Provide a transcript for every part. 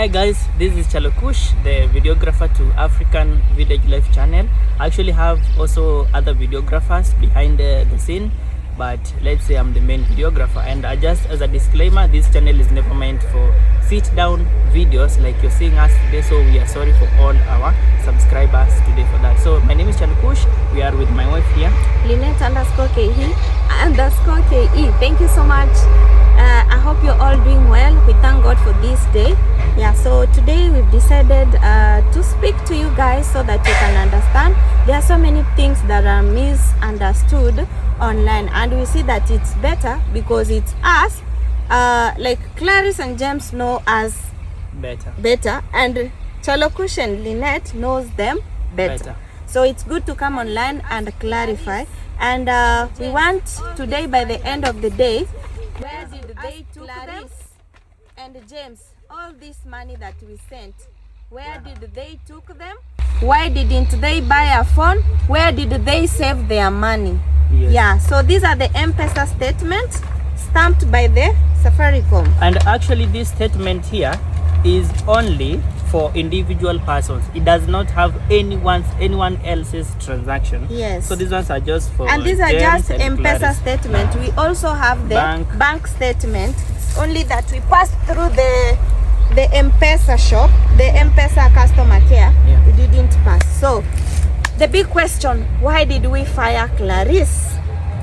Hi guys, this is Chalokush, the videographer to African Village Life channel. I actually have also other videographers behind the scene, but let's say I'm the main videographer. And just as a disclaimer, this channel is never meant for sit down videos like you're seeing us today, so we are sorry for all our subscribers today for that. So my name is Chalokush, we are with my wife here, Lynette_KE_KE. Thank you so much. I hope you're all doing well. We thank God for this day. Yeah, so today we've decided to speak to you guys so that you can understand. There are so many things that are misunderstood online, and we see that it's better because it's us. Like Claris and James know us better, and Chalokush and Lynette knows them better. So it's good to come online and clarify. And we want today, by the end of the day, where did they took Claris and James all this money that we sent? Where did they took them? Why didn't they buy a phone? Where did they save their money? Yes. Yeah, so these are the M-Pesa statements stamped by the Safaricom. And actually this statement here is only for individual persons. It does not have anyone else's transaction. Yes. So these ones are just for and these are James just M-Pesa statement. We also have the bank statement, only that we passed through the M-Pesa shop, the M-Pesa customer care. Yeah. We didn't pass. So the big question, why did we fire Claris?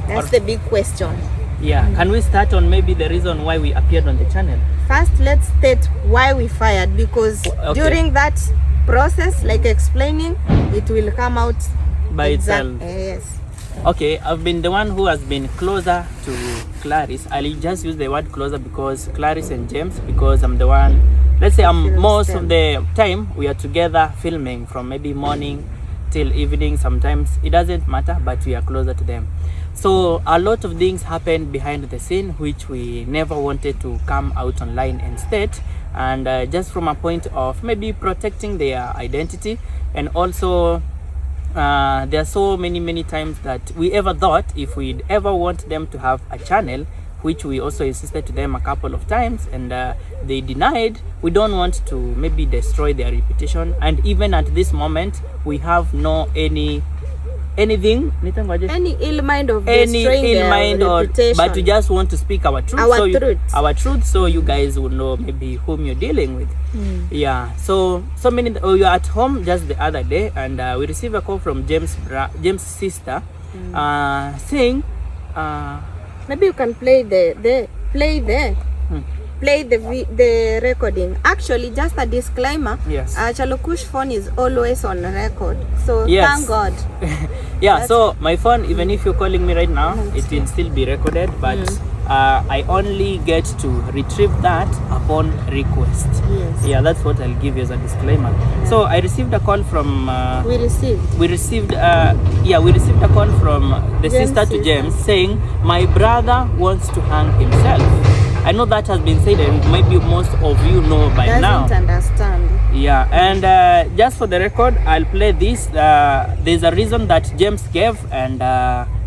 That's the big question. Yeah. Can we start on maybe the reason why we appeared on the channel? First, let's state why we fired, because during that process, like explaining, it will come out by itself. Yes. Okay, I've been the one who has been closer to Claris. I'll just use the word closer because Claris and James, because I'm the one, let's say most of the time we are together filming from maybe morning till evening. Sometimes it doesn't matter, but we are closer to them. So a lot of things happen behind the scene which we never wanted to come out online and state, and just from a point of maybe protecting their identity. And also there are so many times that we ever thought if we'd ever want them to have a channel, which we also insisted to them a couple of times, and they denied. We don't want to maybe destroy their reputation, and even at this moment we have no any ill mind of destroying their reputation, but we just want to speak our truth, our truth, so you guys will know maybe whom you're dealing with. Yeah, so many. We were at home just the other day, and we received a call from James' sister, saying, maybe you can play the recording. Actually, just a disclaimer, yes, Chalokush phone is always on record, so yes. Thank God. Yeah, so my phone, even if you're calling me right now, it will still be recorded, but I only get to retrieve that upon request. Yes. Yeah, that's what I'll give you as a disclaimer. Yeah. So I received a call from we received a call from the sister to James saying my brother wants to hang himself. I know that has been said, and maybe most of you know by now. Doesn't understand. Yeah, and just for the record, I'll play this. There's a reason that James gave, and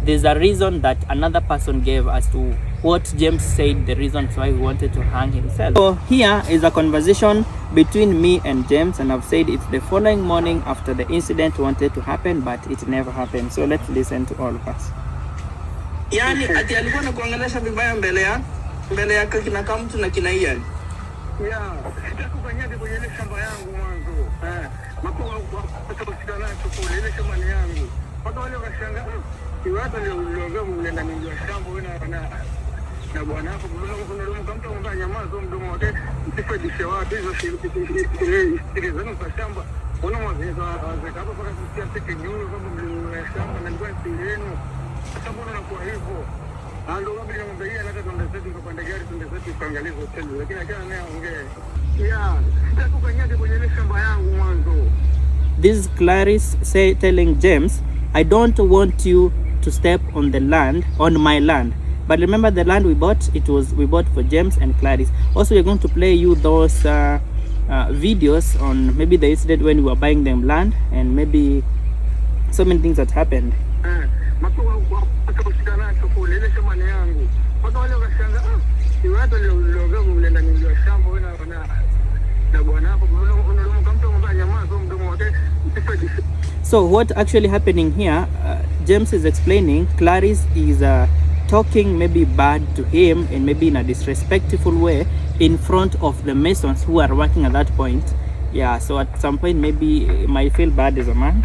there's a reason that another person gave as to what James said, the reasons why he wanted to hang himself. So here is a conversation between me and James, and I've said it's the following morning after the incident wanted to happen, but it never happened. So let's listen to all of us. Yani ati alikuwa anakuongelesha vibaya mbele yake kina kamtu na kina Ian. Yeah, sitakukanyaga kwenye ile shamba yangu mwanzo. Mako kutoka nacho kule ile shamba ni yangu. Watu wale wakashangaa, iwapo leo mlenda mingi wa shamba wewe na bwana wako mbona kuna roho kama mtu mbaya nyamaza mdomo wake msifadishe watu hizo sikilizana kwa shamba. Ona mwanzo hapo kwa kusikia teke nyuru kama mlio ya shamba na ndio sirenu. Sasa mbona unakuwa hivyo? Ando kama nilimwambia hata tundezetu tukapanda gari tundezetu tukaangalia hotel, lakini akana naye ongea. Yeah, sitakukanyaga kwenye ile shamba yangu mwanzo. This is Claris telling James, I don't want you to step on the land, on my land. But remember the land we bought, we bought for James and Claris. Also, we're going to play you those videos on maybe the incident when we were buying them land, and maybe so many things that happened. So what actually happening here, James is explaining Clarice is talking maybe bad to him and maybe in a disrespectful way in front of the Masons who are working at that point. Yeah, so at some point maybe it might feel bad as a man.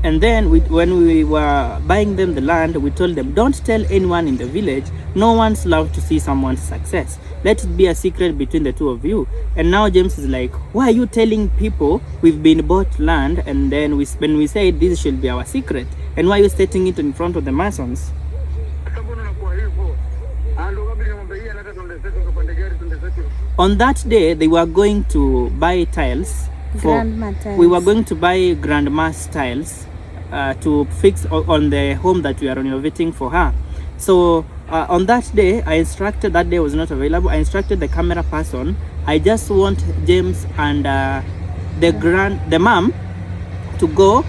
And then when we were buying them the land, we told them, don't tell anyone in the village. No one's allowed to see someone's success. Let it be a secret between the two of you. And now James is like, why are you telling people we've been bought land? And then when we said this should be our secret, and why are you stating it in front of the Masons? On that day, they were going to buy tiles. We were going to buy grandma's tiles to fix on the home that we are renovating for her. So on that day, that day was not available. I instructed the camera person. I just want James and the mom to go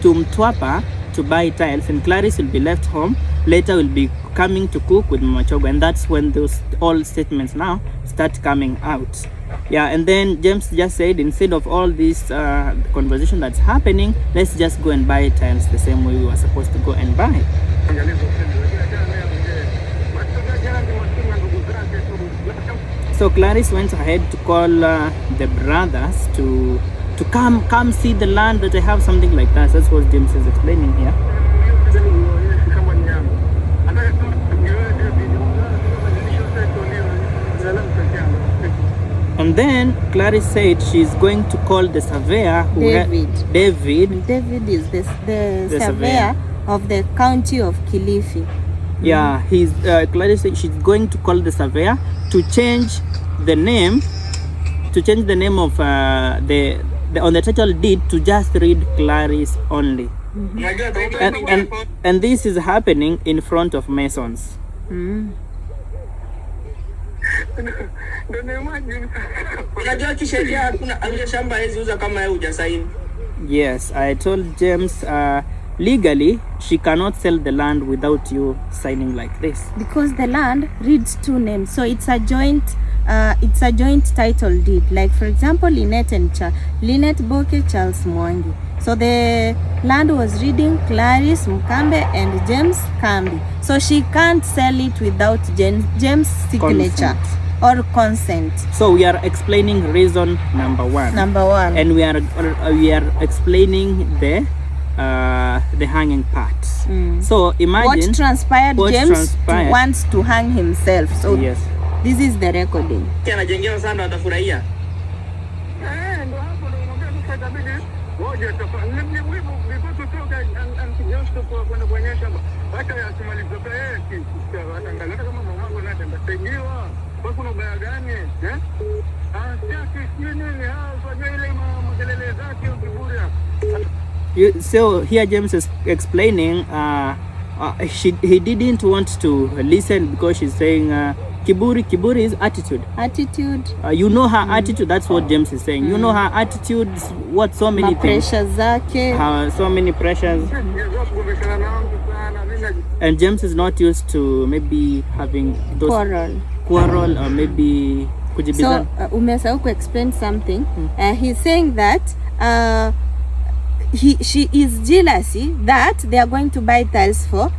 to Mtwapa to buy tiles, and Clarice will be left home. Later will be coming to cook with Mama Chogo, and that's when those all statements now start coming out. Yeah, and then James just said, instead of all this conversation that's happening, let's just go and buy tiles the same way we were supposed to go and buy. So Clarice went ahead to call the brothers to come see the land that I have, something like that. That's what James is explaining here. And then Clarice said she's going to call the surveyor David. David is the surveyor of the county of Kilifi. Yeah, Clarice said she's going to call the surveyor to change the name of the on the title deed to just read Clarice only. And this is happening in front of Masons. Yes, I told James legally she cannot sell the land without you signing like this, because the land reads two names, so it's a joint title deed. Like for example, Lynette Boke, Charles Mwangi. So the land was reading Clarice Mkambe and James Kambi. So she can't sell it without James' signature or consent. So we are explaining reason number one. And we are explaining the hanging part. So imagine what transpired. James wants to hang himself. So yes, this is the recording. So here James is explaining he didn't want to listen because she's saying kiburi is attitude. You know her attitude. That's what James is saying. You know her attitude. What so many things. So many pressures. And James is not used to maybe having those quarrel or maybe kujibizana. So umesahau to explain something. He's saying that she is jealousy that they are going to buy tiles for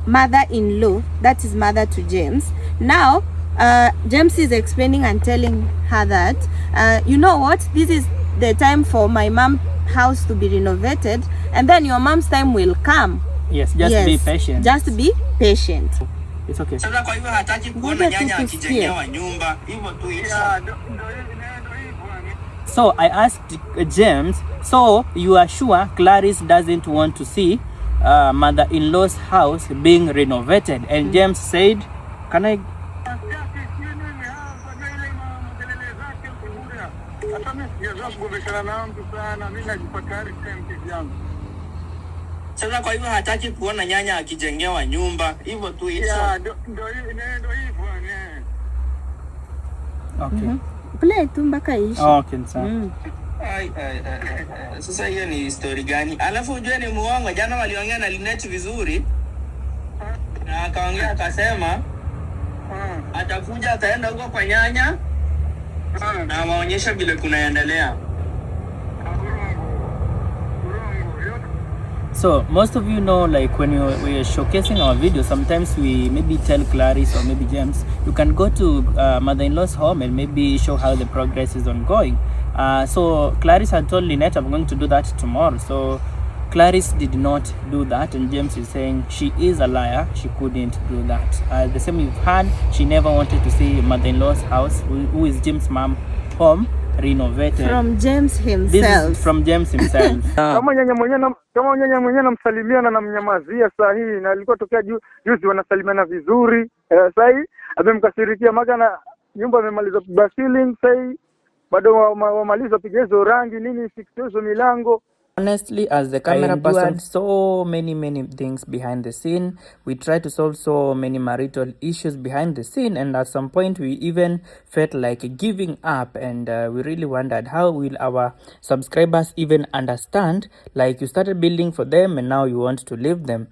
mother-in-law, that is mother to James. Now James is explaining and telling her that you know what, this is the time for my mom's house to be renovated, and then your mom's time will come. Yes, just be patient. Just be patient. It's okay. So I asked James, so you are sure Clarice doesn't want to see mother-in-law's house being renovated? And James said, can I? Sasa kwa hivyo hataki kuona nyanya akijengewa nyumba hivyo tu hizo. Ndio hivyo. Okay. Play tu mpaka ishi. Okay, sawa. Sasa hiyo ni story gani? Alafu ujue ni muongo, jana waliongea na Lynette vizuri. na akaongea akasema atakuja ataenda huko kwa nyanya na maonyesha vile kunaendelea. So most of you know, like when we are showcasing our videos, sometimes we maybe tell Claris or maybe James, you can go to mother-in-law's home and maybe show how the progress is ongoing. So Claris had told Lynette, I'm going to do that tomorrow. So Claris did not do that, and James is saying she is a liar, she couldn't do that. The same we've heard, she never wanted to see mother-in-law's house, who is James' mom, home renovated. From James himself. This is from James himself. Kama nyanya mwenyewe namsalimia na namnyamazia saa hii, na alikuwa tokea juzi wanasalimiana vizuri. Saa hii amemkasirikia maana na nyumba amemaliza ceiling, saa hii bado wamaliza piga hizo rangi nini, fix hizo milango. Honestly, as the camera person, so many things behind the scene. We try to solve so many marital issues behind the scene, and at some point we even felt like giving up, and we really wondered how will our subscribers even understand, like you started building for them and now you want to leave them.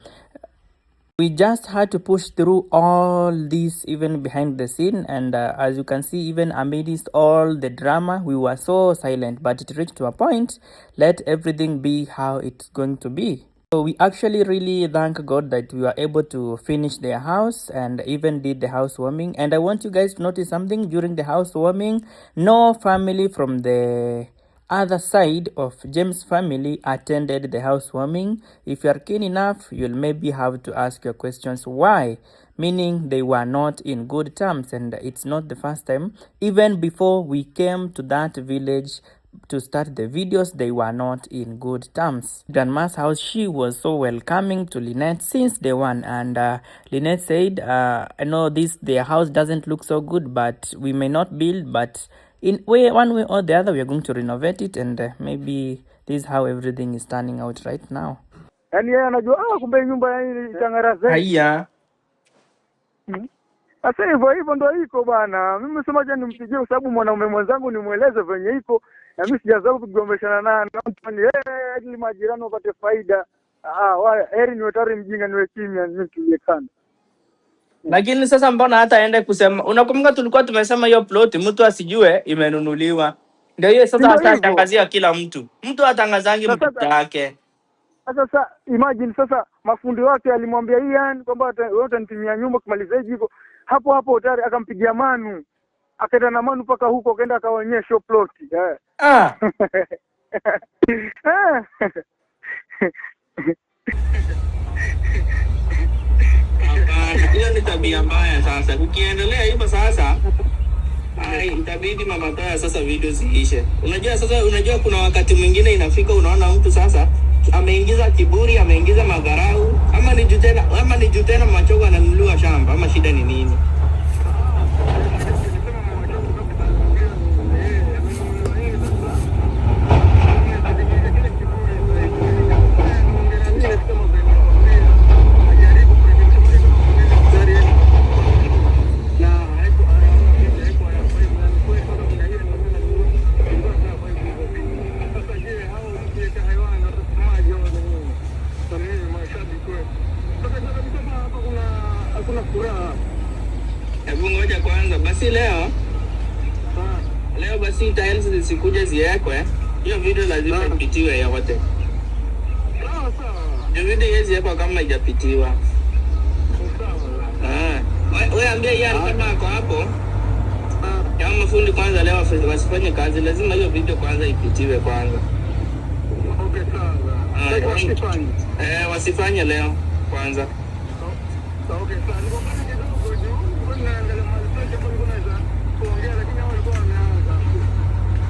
We just had to push through all this even behind the scene, and as you can see, even amidst all the drama, we were so silent, but it reached to a point, let everything be how it's going to be. So we actually really thank God that we were able to finish their house and even did the housewarming. And I want you guys to notice something during the housewarming. No family from the other side of James' family attended the housewarming. If you are keen enough, you'll maybe have to ask your questions why, meaning they were not in good terms, and it's not the first time. Even before we came to that village to start the videos, they were not in good terms. Grandma's house, she was so welcoming to Lynette since day one, and Lynette said, I know their house doesn't look so good, but we may not build, but in one way or the other, we are going to renovate it, and maybe this is how everything is turning out right now. Yaani yeye anajua kumbe nyumba hii itang'ara zaidi. Haya. Sasa hivyo ndio iko bwana. Mimi nasema je nimpigie kwa sababu mwanaume mwenzangu nimueleze venye iko, na mimi sijaanza kugombeshana naye. Ili majirani wapate faida. Heri niwe tayari mjinga niwe kimya nikilie kando. Lakini sasa mbona hata aende kusema, unakumbuka tulikuwa tumesema hiyo plot mtu asijue imenunuliwa. Ndio hiyo sasa atangazia kila mtu. Mtu atangazangi mtu yake. Sasa imagine sasa mafundi wake alimwambia Ian kwamba wewe utanitimia nyumba kumaliza hiko. Hapo tayari akampigia Manu. Akaenda na Manu paka huko akaenda akaonyesha plot. Hiyo ni tabia mbaya sasa. Ukiendelea hivyo sasa, itabidi mama Toya sasa video ziishe. Unajua kuna wakati mwingine inafika unaona mtu sasa ameingiza kiburi, ameingiza madharau, ama ni juu tena machogo ananunuliwa shamba, ama shida ni nini? Hebu ngoja kwanza basi leo basi tiles zisikuja ziwekwe. Hiyo video lazima ipitiwe yote. Hiyo video hizi hapo kama haijapitiwa. Wewe ambia yeye kama ako hapo. Kama mafundi kwanza leo wasifanye kazi, lazima hiyo video kwanza ipitiwe kwanza. Okay sawa. Wasifanye leo kwanza. Okay sawa.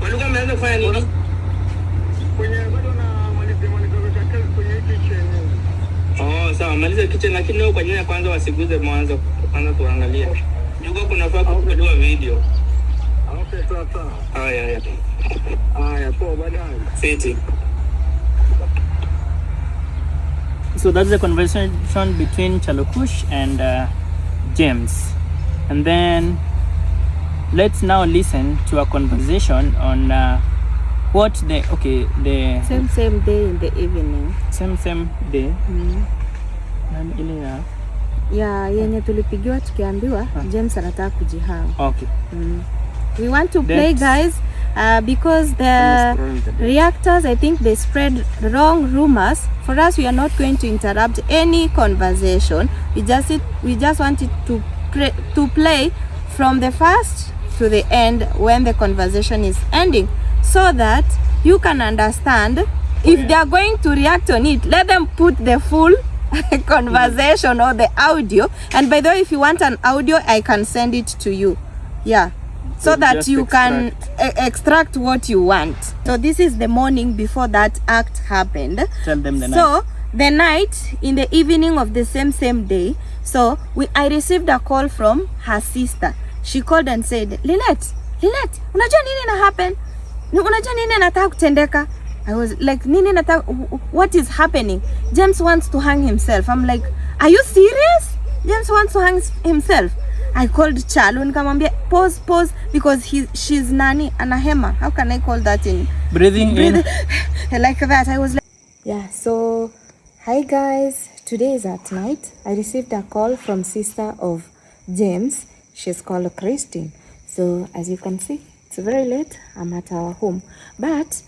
Walikuwa wameanza kufanya nini? Kwenye bado na maliza kwenye kitchen. Sawa, maliza kitchen, lakini leo kwa nyanya kwanza wasiguze mwanzo. Kwanza tuangalie. Yuko kunafaa kupiga video. Okay, sawa. Haya, poa baadaye. Fiti. So that's the conversation between Chalokush and James. And then let's now listen to a conversation on what the same day in the evening. Same day. ya yenye tulipigiwa tukiambiwa James anataka kujihang. Okay. We want to play, guys, because the reactors, I think they spread wrong rumors. For us, we are not going to interrupt any conversation. We just wanted to play from the first to the end when the conversation is ending, so that you can understand. If they are going to react on it, let them put the full conversation or the audio. And by the way, if you want an audio, I can send it to you. Yeah. So that you can extract what you want. So this is the morning before that act happened. Tell them the night. So the night, in the evening of the same day, so I received a call from her sister. She called and said, Lynette, unajua nini na happen? Unajua nini nataka kutendeka? I was like, nini nataka, what is happening? James wants to hang himself. I'm like, are you serious? James wants to hang himself. I called Chalu nikamwambia pause because she's nani anahema. How can I call that in breathing in like that? I was like, yeah. So hi guys, today is at night. I received a call from sister of James. She's called Christine. So as you can see, it's very late. I'm at our home, but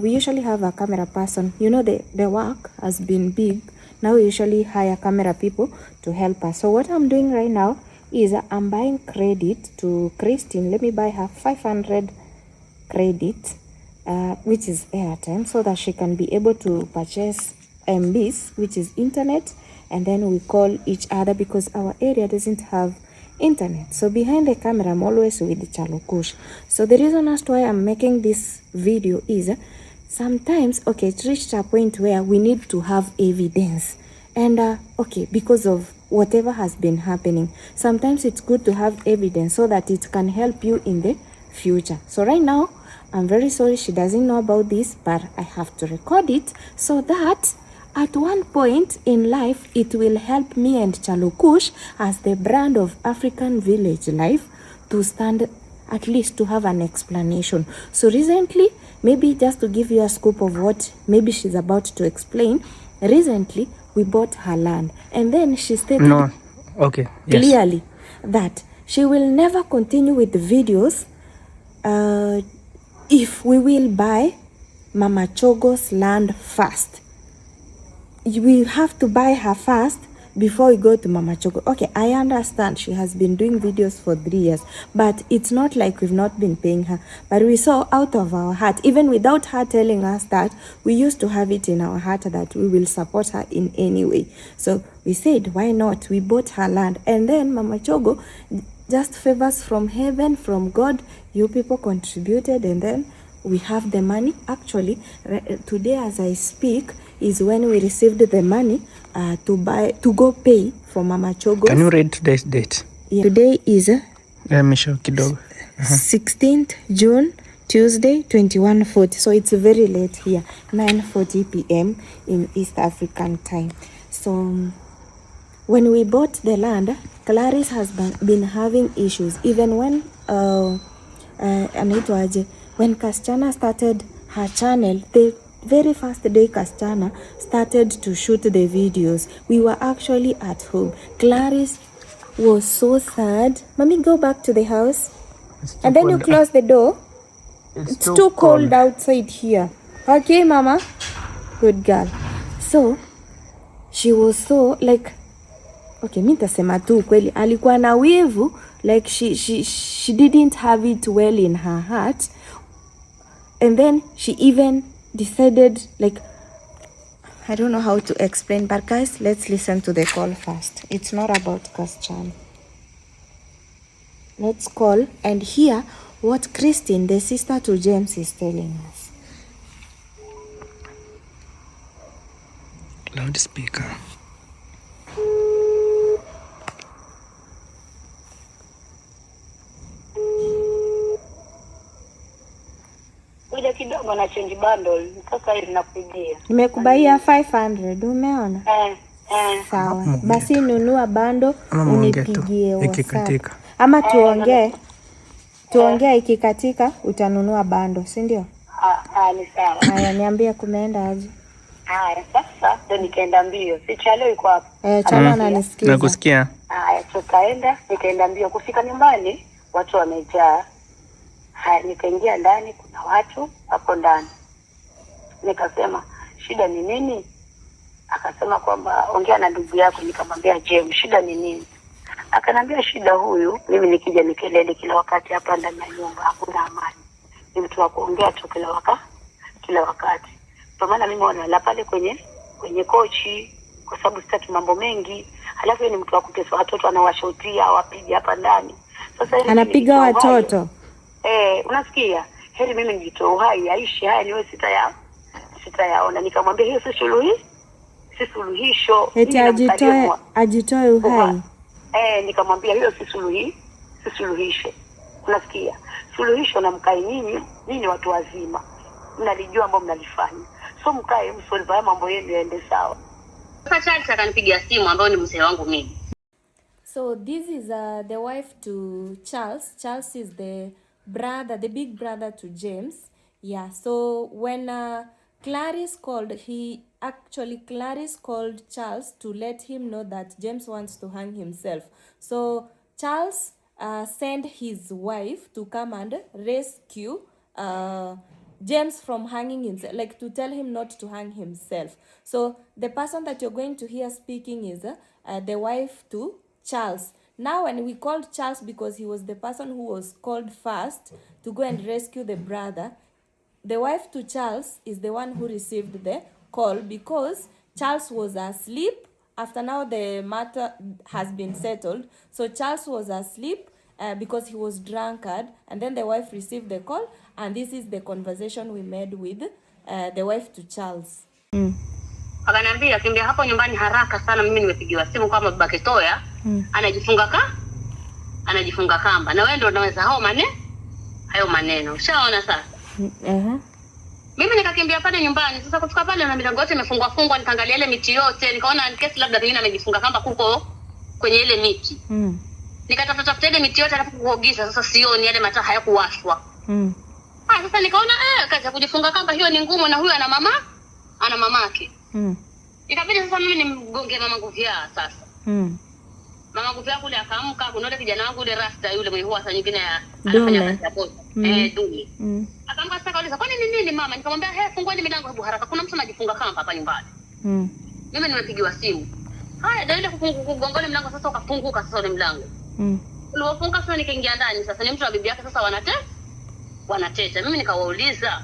we usually have a camera person. You know, the work has been big. Now we usually hire camera people to help us. So what I'm doing right now is I'm buying credit to Christine. Let me buy her 500 credit, which is airtime, so that she can be able to purchase MBs, which is internet, and then we call each other because our area doesn't have internet. So behind the camera, I'm always with Chalukush. So the reason as to why I'm making this video is sometimes, okay, it reached a point where we need to have evidence. And okay, because of whatever has been happening, sometimes it's good to have evidence so that it can help you in the future. So right now, I'm very sorry she doesn't know about this, but I have to record it so that at one point in life, it will help me and Chalukush as the brand of African village life to stand, at least to have an explanation. So recently, maybe just to give you a scoop of what maybe she's about to explain, recently, we bought her land, and then she stated clearly that she will never continue with the videos if we will buy Mama Chogo's land first. We have to buy her first before we go to Mama Chogo. Okay, I understand she has been doing videos for 3 years, but it's not like we've not been paying her. But we saw out of our heart, even without her telling us that, we used to have it in our heart that we will support her in any way. So we said, why not? We bought her land. And then Mama Chogo, just favors from heaven, from God, you people contributed, and then we have the money. Actually, today as I speak is when we received the money to go pay for Mama Chogo. Can you read today's date? Yeah. Today is 16th June, Tuesday, 21:40. So it's very late here, 9:40 p.m. in East African time. So when we bought the land, Claris has been having issues. Even when when Kasichana started her channel, the very first day Kasichana started to shoot the videos, we were actually at home. Claris was so sad. Mommy, go back to the house. And then you close the door. It's too cold outside here. Okay, Mama? Good girl. So, she was so like, okay, mi nitasema tu kweli, alikuwa na wivu, like she didn't have it well in her heart. And then she even decided, like, I don't know how to explain, but guys, let's listen to the call first. It's not about Kasichana. Let's call and hear what Christine, the sister to James, is telling us. Loudspeaker. Kuja kidogo na change bundle. Sasa hivi nakupigia. Nimekubaia 500, umeona? Sawa. Basi nunua bando unipigie WhatsApp. Ama tuongee ikikatika utanunua bando, si ndio? Ni sawa. Haya, niambie kumeenda aje? Haya, sasa ndo nikaenda mbio. Si Chalo yuko hapo. Chalo ananisikiza. Nakusikia. Haya, nikaenda mbio. Kufika nyumbani, watu wamejaa. Haya, nikaingia ndani, kuna watu hapo ndani. Nikasema, shida ni nini? Akasema kwamba ongea na ndugu yako. Nikamwambia, James, shida ni nini? Akanambia, shida huyu, mimi nikija nikelele kila wakati hapa ndani ya nyumba, hakuna amani. Ni mtu wa kuongea tu kila wakati. Kwa maana mimi wanalala pale kwenye kochi kwa sababu sitaki mambo mengi. Halafu yeye ni mtu wa kutesa watoto, anawashautia wapige hapa ndani. Sasa anapiga watoto. Unasikia? Heri mimi nijitoe uhai, aishi haya niwe sitayaona. Nikamwambia hiyo si suluhisho. Eti ajitoe uhai. Nikamwambia hiyo si suluhisho. Unasikia? Suluhisho na mkae nyinyi watu wazima. Mnalijua ambao mnalifanya. So mkae msolve haya mambo yenu yaende sawa. Sasa Charles akanipigia simu ambao ni mzee wangu mimi. So this is the wife to Charles. Charles is the big brother to James. Yeah, so when Claris called Charles to let him know that James wants to hang himself. So Charles sent his wife to come and rescue James from hanging himself, like to tell him not to hang himself. So the person that you're going to hear speaking is the wife to Charles. Now when we called Charles, because he was the person who was called first to go and rescue the brother, the wife to Charles is the one who received the call because Charles was asleep. After now the matter has been settled. So Charles was asleep because he was drunkard, and then the wife received the call, and this is the conversation we made with the wife to Charles. Akaniambia kimbia hapo nyumbani haraka sana, mimi nimepigiwa simu kama babake Toya anajifunga kamba, na wewe ndio unaweza hayo maneno. Ushaona sasa? Mimi nikakimbia pale nyumbani. Sasa kufika pale na milango yote imefungwa, nikaangalia ile miti yote, nikaona kesi labda pengine amejifunga kamba kuko kwenye ile miti. Nikatafuta ile miti yote alafu kuogisa, sasa sioni yale mataa hayakuwashwa. Sasa nikaona kazi ya kujifunga kamba hiyo ni ngumu, na huyu ana mamake. Ikabidi sasa mimi nimgonge mama Guvia sasa. Mama Guvia kule akaamka, kuna yule kijana wangu yule Rasta yule mwenye huwa saa nyingine anafanya kazi ya posta. Dume. Akaamka sasa kauliza, "Kwani ni nini mama?" Nikamwambia, fungueni milango hebu haraka. Kuna mtu anajifunga kamba hapa nyumbani." Mimi nimepigiwa simu. Haya, ndio ile kugongole mlango sasa ukafunguka sasa ule mlango. Ulipofunguka sasa nikaingia ndani, sasa ni mtu wa bibi yake sasa wanateta. Mimi nikawauliza,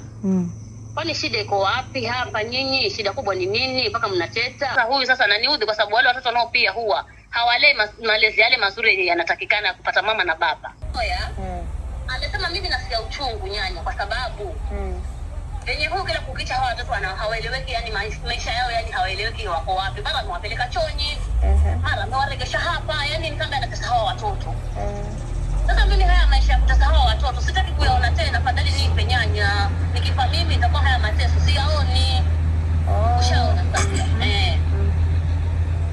"Kwani shida iko wapi hapa nyinyi? Shida kubwa ni nini mpaka mnateta?" Sasa huyu sasa ananiudhi kwa sababu wale watoto nao pia huwa hawalei malezi yale mazuri yanatakikana kupata mama na baba. Alisema mimi nasikia uchungu nyanya kwa sababu venye huyu kila kukicha hawa watoto hawaeleweki, yani maisha yao yani hawaeleweki wako wapi. Mara amewapeleka chonyi, mara amewaregesha hapa, yani nikanga anatesa hawa watoto. Sasa mimi haya maisha ya kutesa hawa watoto sitaki kuyaona tena, fadhali nipe nyanya. Nikifa mimi itakuwa haya mateso siyaoni. Ushaona sasa?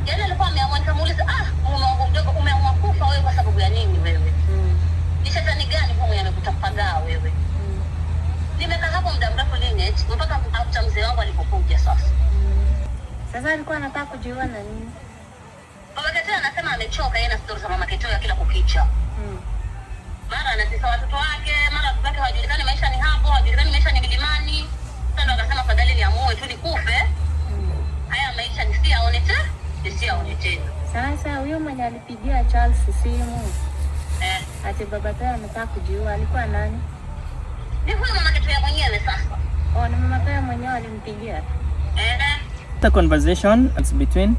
Yale alikuwa ameamua, nikamuuliza, mume wangu mdogo, umeamua kufa wewe kwa sababu ya nini wewe? Ni shetani gani huyu amekutapagaa wewe? Nimekaa hapo muda mrefu lineage mpaka hata mzee wangu alipokuja sasa. Sasa alikuwa anataka kujiua na nini? Baba Ketoya anasema amechoka yeye na stories za mama Ketoya kila kukicha. Mara anatesa watoto wake, mara watoto wake hawajulikani maisha ni hapo, hawajulikani maisha ni milimani. Sasa akasema fadhali niamue tu nikufe. Haya maisha nisiyaone tena. Sasa huyo mwenye alipigia Charles simu ati baba Ketoya anataka kujiua, alikuwa nani? Ni huyo mama Ketoya mwenyewe sasa. Ni mama Ketoya mwenyewe alimpigia. The conversation is between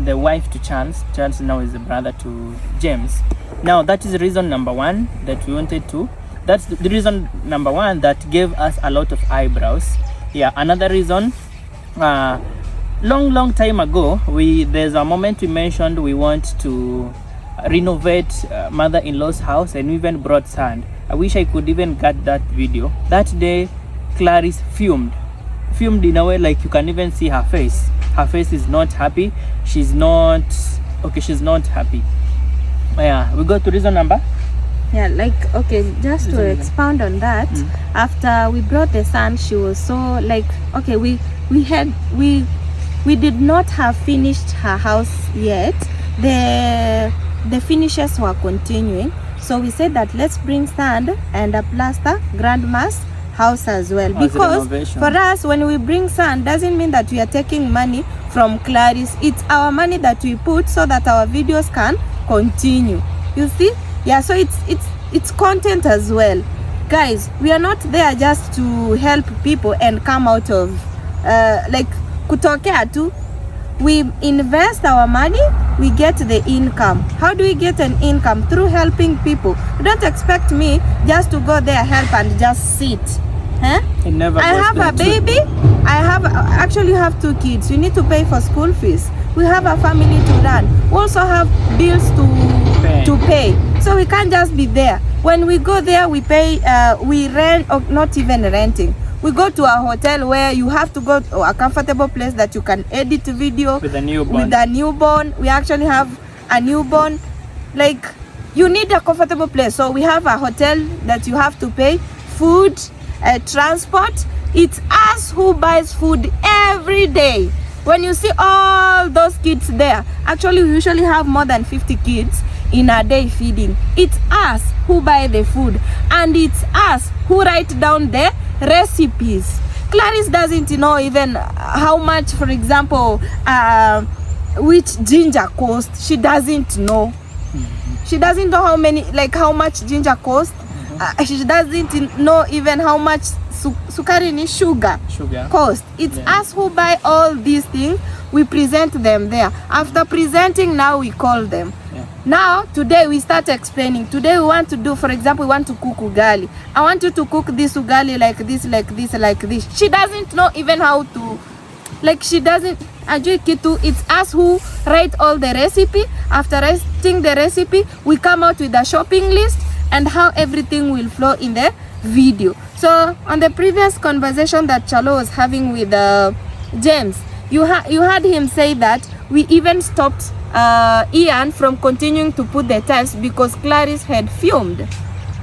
the wife to Charles. Charles now is the brother to James. Now that is reason number one that we wanted to. That's the reason number one that gave us a lot of eyebrows. Yeah, another reason. Long time ago, there's a moment we mentioned we want to renovate mother-in-law's house, and we even brought sand. I wish I could even get that video. That day, Claris fumed in a way like you can even see her face. Her face is not happy. She's not happy. Yeah, we go to reason number Yeah, like, okay, just to expound on that, after we brought the son, she was so like, okay, we did not have finished her house yet. The finishes were continuing, so we said that let's bring sand and a plaster grandma's house as well, because for us, when we bring sand, doesn't mean that we are taking money from Claris. It's our money that we put so that our videos can continue, you see. Yeah, so it's content as well, guys. We are not there just to help people and come out of like kutokea tu. We invest our money, we get the income. How do we get an income? Through helping people. Don't expect me just to go there, help and just sit. Huh? I have a baby. Actually you have 2 kids. You need to pay for school fees. We have a family to run. We also have bills to pay. So we can't just be there. When we go there, we pay, we rent, or not even renting. We go to a hotel where you have to go to a comfortable place that you can edit video with a newborn. With a newborn. We actually have a newborn. Like, you need a comfortable place. So we have a hotel that you have to pay, food, transport. It's us who buys food every day. When you see all those kids there, actually we usually have more than 50 kids in a day feeding. It's us who buy the food, and it's us who write down the recipes. Claris doesn't know even how much, for example, which ginger cost. She doesn't know. She doesn't know how many, like how much ginger cost. She doesn't know even how much sukari ni sugar cost. It's us who buy all these things. We present them there. After presenting, now we call them. Now today we start explaining. Today we want to do, for example, we want to cook ugali. I want you to cook this ugali like this, like this, like this. She doesn't know even how to, like, she doesn't ajui kitu. It's us who write all the recipe. After writing the recipe, we come out with a shopping list and how everything will flow in the video. So on the previous conversation that Chalo was having with James, you heard him say that we even stopped Ian from continuing to put the tiles because Claris had filmed.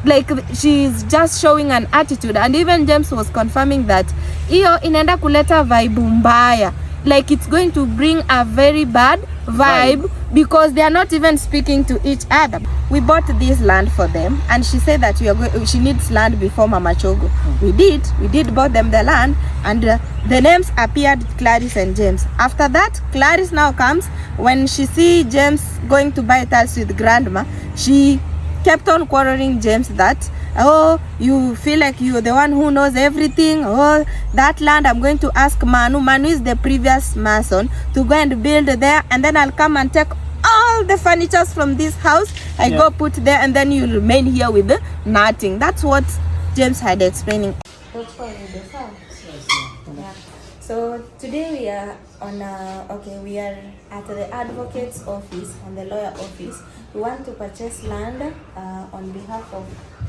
Like, she's just showing an attitude, and even James was confirming that iyo inaenda kuleta vibe mbaya. Like, it's going to bring a very bad vibe because they are not even speaking to each other. We bought this land for them, and she said that she needs land before Mama Chogo. We did bought them the land, and the names appeared, Claris and James. After that, Claris now comes. When she see James going to buy tiles with grandma, she kept on quarreling James that, oh, you feel like you're the one who knows everything. Oh, that land I'm going to ask Manu. Manu is the previous mason, to go and build there, and then I'll come and take all the furnitures from this house. I go put there, and then you remain here with nothing. That's what James had explaining. Yeah. So today we are on we are at the advocate's office, on the lawyer office. We want to purchase land on behalf of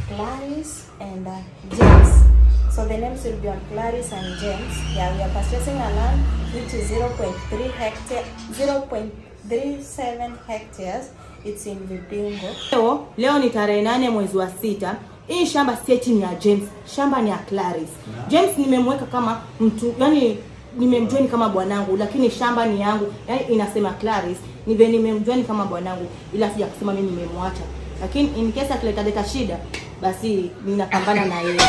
Claris and James. So the names will be on Claris and James. Yeah, we are purchasing a land which is 0.37 hectares. It's in Vipingo. Leo ni tarehe 8 mwezi wa 6. Hii shamba si eti ya James, shamba ni ya Claris. James nimemweka kama mtu, yani nimemjoin kama bwanangu, lakini shamba ni yangu. Yani inasema Claris, nimemjoin kama bwanangu, ila sija kusema mimi nimemwacha. Lakini in case akileta shida, basi ninapambana na yeye.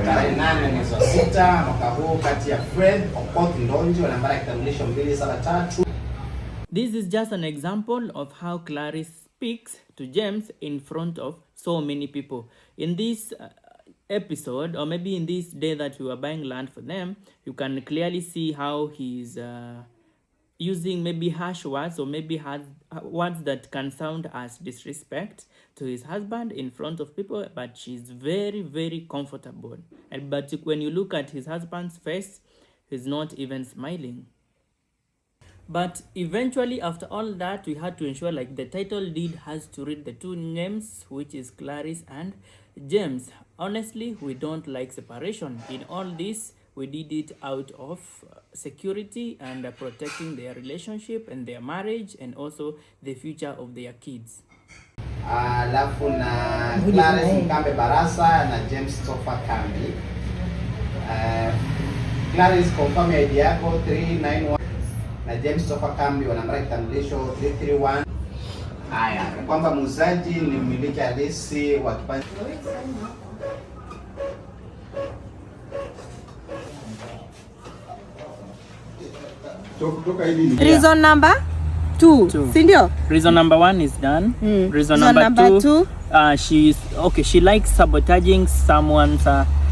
Tarehe 8 mwezi wa 6 mwaka huu kati ya Fred Okoth Ndonji wa nambari ya kitambulisho 273. This is just an example of how Claris speaks to James in front of so many people. In this episode, or maybe in this day that we were buying land for them, you can clearly see how he's using maybe harsh words, or maybe words that can sound as disrespect to his husband in front of people, but she's very, very comfortable. But when you look at his husband's face, he's not even smiling. But eventually, after all that, we had to ensure like the title deed has to read the two names, which is Claris and James. Honestly, we don't like separation. In all this, we did it out of security and protecting their relationship and their marriage and also the future of their kids. Alafu na Claris Mkambe Barasa na James Sofa Kambi. Claris confirm ID yako 391 na James Sofa Kambi wana namba ya kitambulisho 331. Haya, kwamba muuzaji ni mmiliki halisi wa kipande. Reason number 2, si ndio? Reason number 1 is done. Reason number 2, she likes sabotaging someone's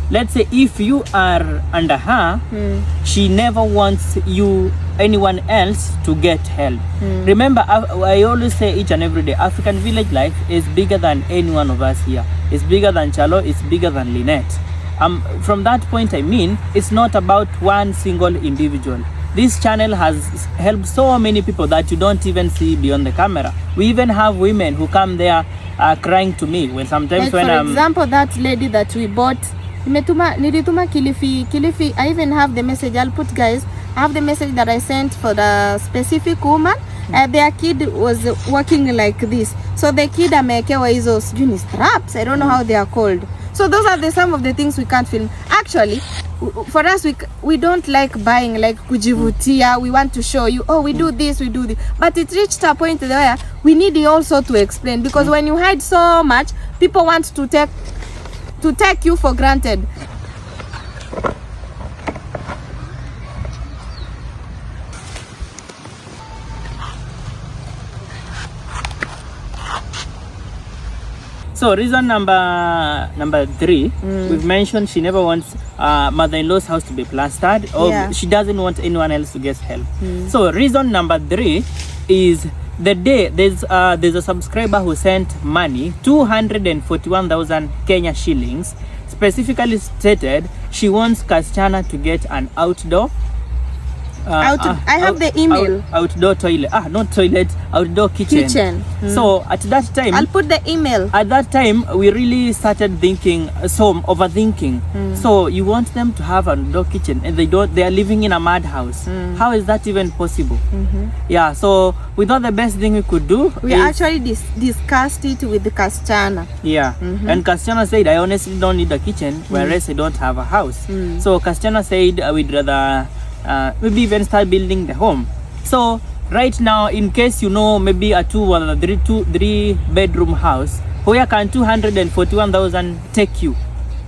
let's say if you are under her, she never wants anyone else to get help. Remember, I always say each and every day, African village life is bigger than any one of us here. It's bigger than Chalo, it's bigger than Lynette. From that point, I mean, it's not about one single individual. This channel has helped so many people that you don't even see beyond the camera. We even have women who come there crying to me when sometimes like when for example, that lady that we bought, nilituma Kilifi. I even have the message. I'll put, guys, I have the message that I sent for the specific woman. Their kid was walking like this. So the kid amekewa hizo sijui straps. I don't know how they are called. So those are some of the things we can't film. Actually, for us, we don't like buying like kujivutia. We want to show you, oh, we do this, we do this. But it reached a point where we need you also to explain, because when you hide so much, people want to take you for granted. So reason number 3, we've mentioned she never wants mother-in-law's house to be plastered, or she doesn't want anyone else to get help. So reason number 3 is the day there's a subscriber who sent money, 241,000 Kenya shillings, specifically stated she wants Kasichana to get an outdoor I have the email. Outdoor toilet. Not toilet. Outdoor kitchen. So at that time, I'll put the email. At that time, we really started thinking, overthinking. So you want them to have an outdoor kitchen, and they don't. They are living in a madhouse. How is that even possible? Yeah. So we thought the best thing we could do. We actually discussed it with the Kasichana. Yeah. And Kasichana said, I honestly don't need a kitchen, whereas I don't have a house. So Kasichana said, we'd rather maybe even start building the home. So right now, in case you know, maybe a 2 or 3 bedroom house, where can 241,000 take you?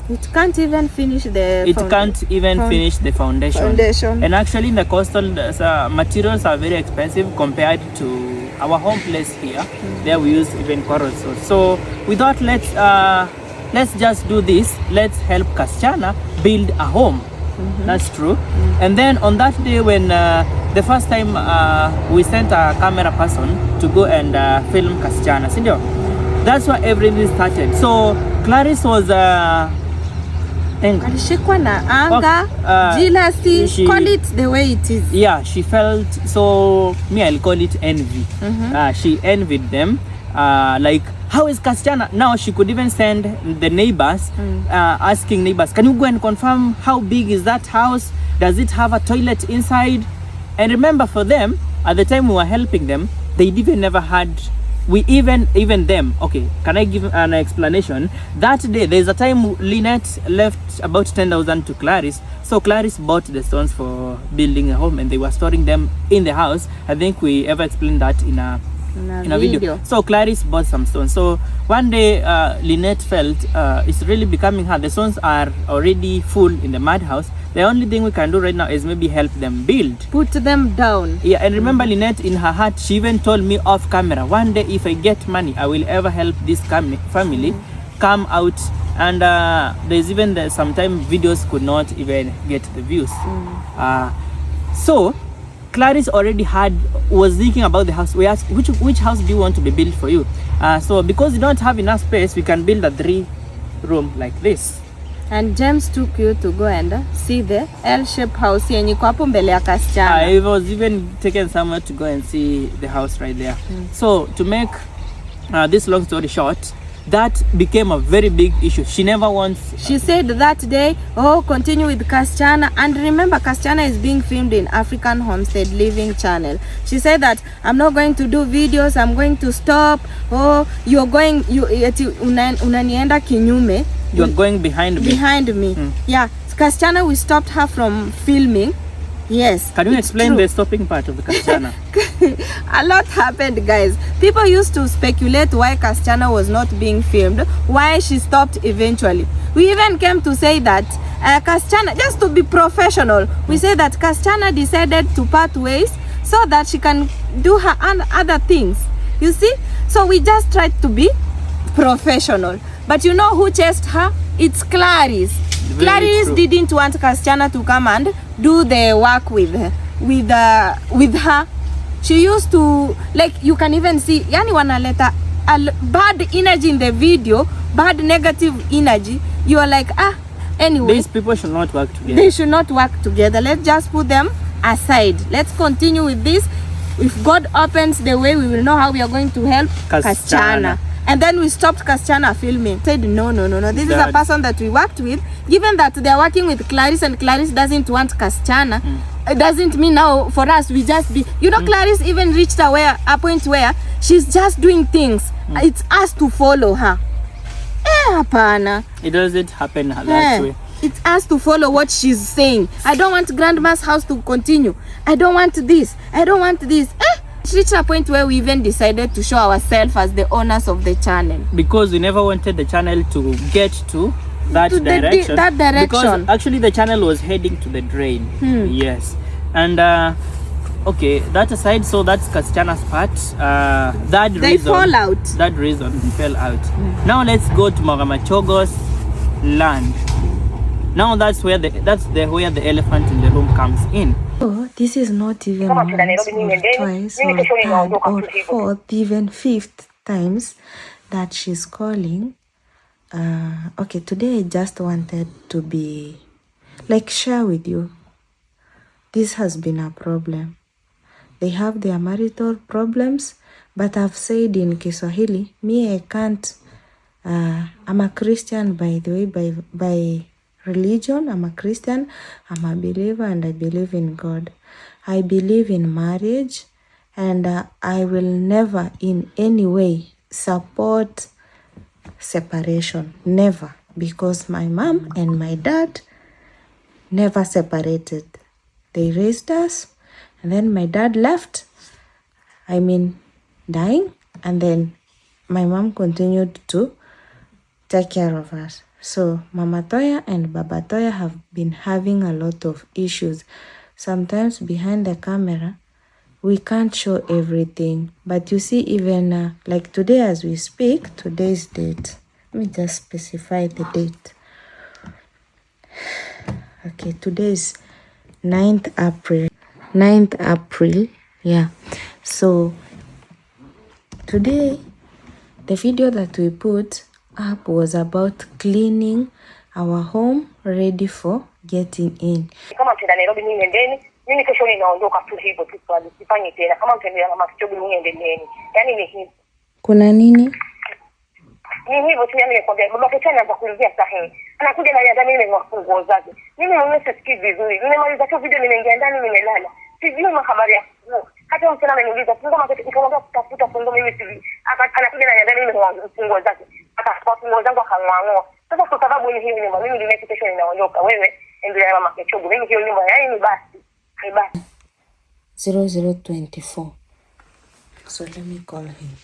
It can't even finish the foundation. And actually, the coastal materials are very expensive compared to our home place here. There we use even coral source. So we thought, let's just do this. Let's help Kasichana build a home. That's true. And then on that day when the first time we sent a camera person to go and film Kasichana, that's why everything started. So Claris was alishikwa na anga, jealousy, call it the way it is. Yeah, she felt, so me I'll call it envy. She envied them, like, how is Kasichana? Now she could even send the neighbors, asking neighbors, can you go and confirm how big is that house? Does it have a toilet inside? And remember, for them, at the time we were helping them, they even never had, even them. Okay, can I give an explanation? That day, there's a time Lynette left about 10,000 to Claris. So Claris bought the stones for building a home, and they were storing them in the house. I think we ever explained that in a video. So Claris bought some stones. So one day Lynette felt it's really becoming hard. The stones are already full in the madhouse. The only thing we can do right now is maybe help them build. Put them down. Yeah, and remember Lynette, in her heart, she even told me off camera, one day if I get money, I will ever help this family come out. And there's even sometimes videos could not even get the views. So Claris already was thinking about the house. We asked, which house do you want to be built for you? So because you don't have enough space, we can build a 3-room like this. And James took you to go and see the L-shaped house yenye iko hapo mbele ya Kasichana. I was even taken somewhere to go and see the house right there. So to make this long story short, that became a very big issue. She never wants... She said that day, oh, continue with Kasichana. And remember, Kasichana is being filmed in African Homestead Living channel. She said that, I'm not going to do videos, I'm going to stop. Oh, you're going, unanienda kinyume. You're going behind me. Behind me. Yeah, Kasichana, we stopped her from filming. Yes. Can you explain the stopping part of the Kasichana? A lot happened, guys. People used to speculate why Kasichana was not being filmed, why she stopped eventually. We even came to say that Kasichana, just to be professional, we say that Kasichana decided to part ways so that she can do her other things. You see? So we just tried to be professional. But you know who chased her? It's Claris. Claris didn't want Kasichana to come and do the work with her. She used to, like, you can even see, yani wanaleta bad energy in the video, bad negative energy. You are like, anyway. These people should not work together. They should not work together. Let's just put them aside. Let's continue with this. If God opens the way, we will know how we are going to help Kasichana. And then we stopped Kasichana filming. Said, no. This is a person that we worked with. Given that they are working with Claris and Claris doesn't want Kasichana, it doesn't mean now for us we just be... You know, Claris even reached a point where she's just doing things. It's us to follow her. Hapana. It doesn't happen that way. It's us to follow what she's saying. I don't want Grandma's house to continue. I don't want this. I don't want this. It reached a point where we even decided to show ourselves as the owners of the channel. Because we never wanted the channel to get to that direction. That direction. Because actually the channel was heading to the drain. Yes. And okay, that aside, so that's Kasichana's part. They fall out. That reason they fell out. Now let's go to Magamachogo's land. Now that's where the elephant in the room comes in. Oh, this is not even once or twice or third or fourth, even fifth times that she's calling. Okay, today I just wanted to be like share with you. This has been a problem. They have their marital problems, but I've said in Kiswahili, me I can't. I'm a Christian, by the way, by religion. I'm a Christian, I'm a believer, and I believe in God. I believe in marriage, and I will never in any way support separation. Never. Because my mom and my dad never separated. They raised us, and then my dad left, dying, and then my mom continued to take care of us. So Mama Toya and Baba Toya have been having a lot of issues. Sometimes behind the camera, we can't show everything. But you see, even like today as we speak, today's date. Let me just specify the date. Okay, today is 9th April. 9th April, yeah. So today, the video that we put up was about cleaning our home ready for getting in. Kama mtenda Nairobi mimi nendeni, mimi kesho ninaondoka tu hivyo tu sifanye tena. Kama mtenda Mama Kichogo mimi nendeni. Yaani ni hivi. Kuna nini? Ni hivyo tu, mimi nikwambia baba kesho anaanza kuingia sahihi. Anakuja na nianza mimi nguo zake. Mimi mwenyewe sisikii vizuri. Nimemaliza tu video, nimeingia ndani, nimelala. Sijui habari ya hata mtenda ameniuliza funga maketi, nikamwambia kutafuta fungo mimi sivi. Anakuja na nianza mimi nguo zake. Nguo zangu akang'ang'oa. Sasa kwa sababu ni hivi nyumba, mimi ndio kesho ninaondoka. Wewe endelea na Mama Kichogo. Mimi hiyo nyumba yaani basi. 0024. So let me call him.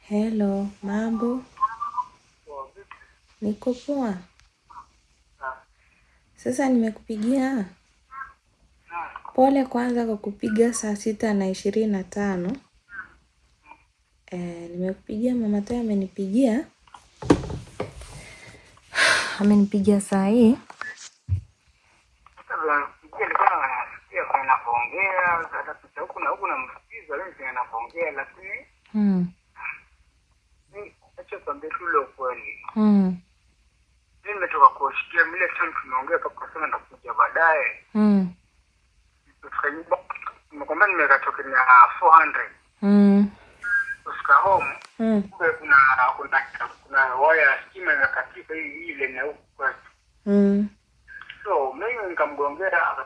Hello, mambo. Niko poa. Sasa nimekupigia. Pole kwanza kwa kupiga saa 6:25. Nimekupigia, mama Toya amenipigia. Amenipigia saa hii. Nimetoka kusikia mile time tumeongea kwa sana ndakuja baadaye. Nimekwambia nimekatoka na 400. Usika home. Kumbe kuna waya stima imekatika ile na huko. So mimi nikamgongea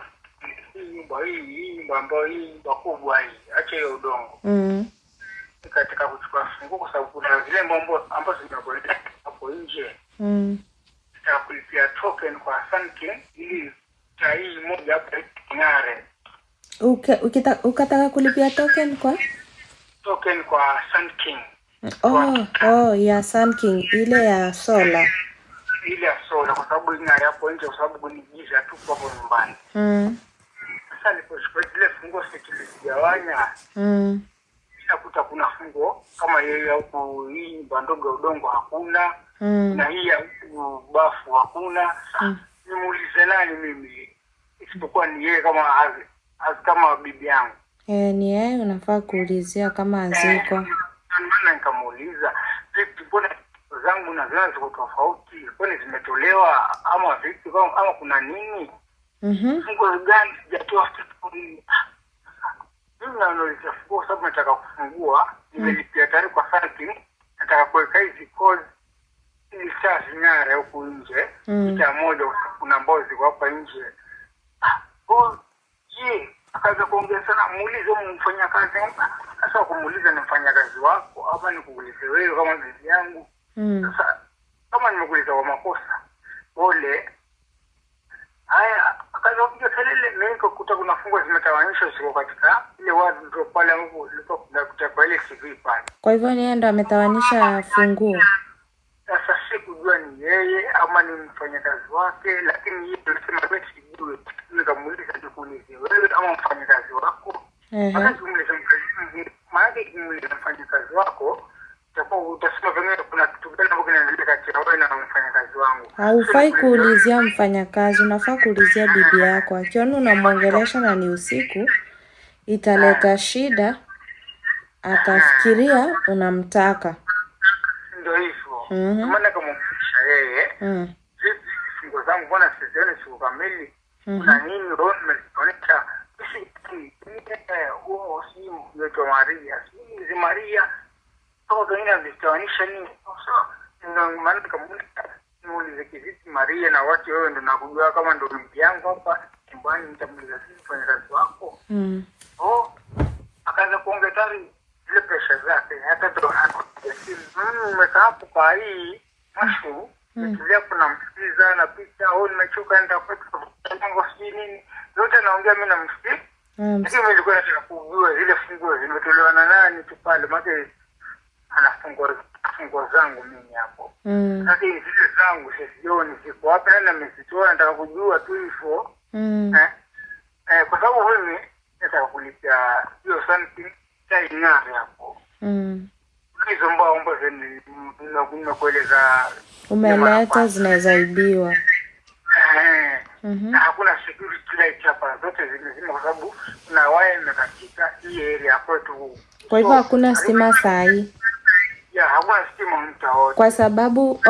hii nyumba kubwa hii, acha hiyo udongo. Katika kuchukua funguo kwa sababu kuna zile mambo ambazo zinakwenda hapo nje. Kulipia token kwa Sunking ili tai moja hapo ngare. Ukataka kulipia token kwa Sunking. Ya Sunking ile ya sola. Ile ya sola kwa sababu ngare hapo nje kwa sababu ni giza tu hapo nyumbani. Sasa nilipochukua zile funguo sikilizigawanya. Nakuta kuna funguo kama yeye huko hii bandogo udongo hakuna. Na hii ya bafu hakuna. Nimuulize nani mimi isipokuwa ni yeye kama bibi yangu. Ni yeye unafaa kuulizia kama aziko. Maana nikamuuliza vipi, mbona zangu na zako tofauti, kwani zimetolewa ama vipi, ama kuna nini? Funguo gani sijatoa? Mimi nauliza funguo sababu nataka kufungua, nimelipia tayari kwa Sunking, nataka kuweka hizi codes ili saa zing'are huku nje. Mita moja kuna mbozi kwa hapa nje. Akaanza kuongea sana, muulize mfanya kazi. Sasa kumuuliza ni mfanya kazi wako ama nikuulize wewe kama bibi yangu? Sasa kama nimekuuliza kwa makosa, pole. Haya, akaanza kupiga kelele, mimi nikakuta kuna funguo zimetawanyishwa ziko katika ile wadi ndio pale ambapo nilikuwa kwa ile TV pale. Kwa hivyo yeye ndo ametawanisha funguo. Sasa sikujua ni yeye ama ni mfanyakazi wake, lakini yeye alisema wewe sijui. Nikamuuliza nikuulize wewe ama mfanyakazi wako? Akamuuliza mfanyakazi wako, utakuwa utasema kama kuna kitu gani ambacho kinaendelea kati ya wewe na mfanyakazi wangu. Haufai kuulizia mfanyakazi, unafaa kuulizia bibi yako. Akiona unamwongelesha na ni usiku, italeta shida, atafikiria unamtaka. Ndio hivyo. Maana kama mfisha yeye, funguo zangu mbona sizioni siku kamili? Kuna nini roho nimeonyesha? Simu yetu Maria. Simu Maria. Kwa nini anazitawanisha nini? Ndio maana nikamuuliza kivipi Maria na watu wewe ndio nakujua kama ndio bibi yangu hapa nyumbani, nitamuuliza sisi fanya kazi wako. Akaanza kuongea tari zile pressure zake, hata ndo nimekaa hapo kwa hii mwisho nikilia kuna msikiza na picha nimechoka nenda kwetu tango sijui nini yote naongea mimi na msikiza. Lakini mimi nilikuwa nataka kujua zile funguo zimetolewa na nani tu pale, maana ana funguo zangu mimi hapo. Sasa zile zangu sizioni ziko wapi na nimezitoa, nataka kujua tu hivyo. Kwa sababu mimi nataka kulipia hiyo Sunking tai ng'are hapo. Hizo mbao nimekueleza umeleta zinaweza ibiwa. Na hakuna security light hapa, zote zimezima kwa sababu na waya imekatika hii area kwetu. Kwa hivyo hakuna stima saa hii. Hakuna stima mtaani. Kwa sababu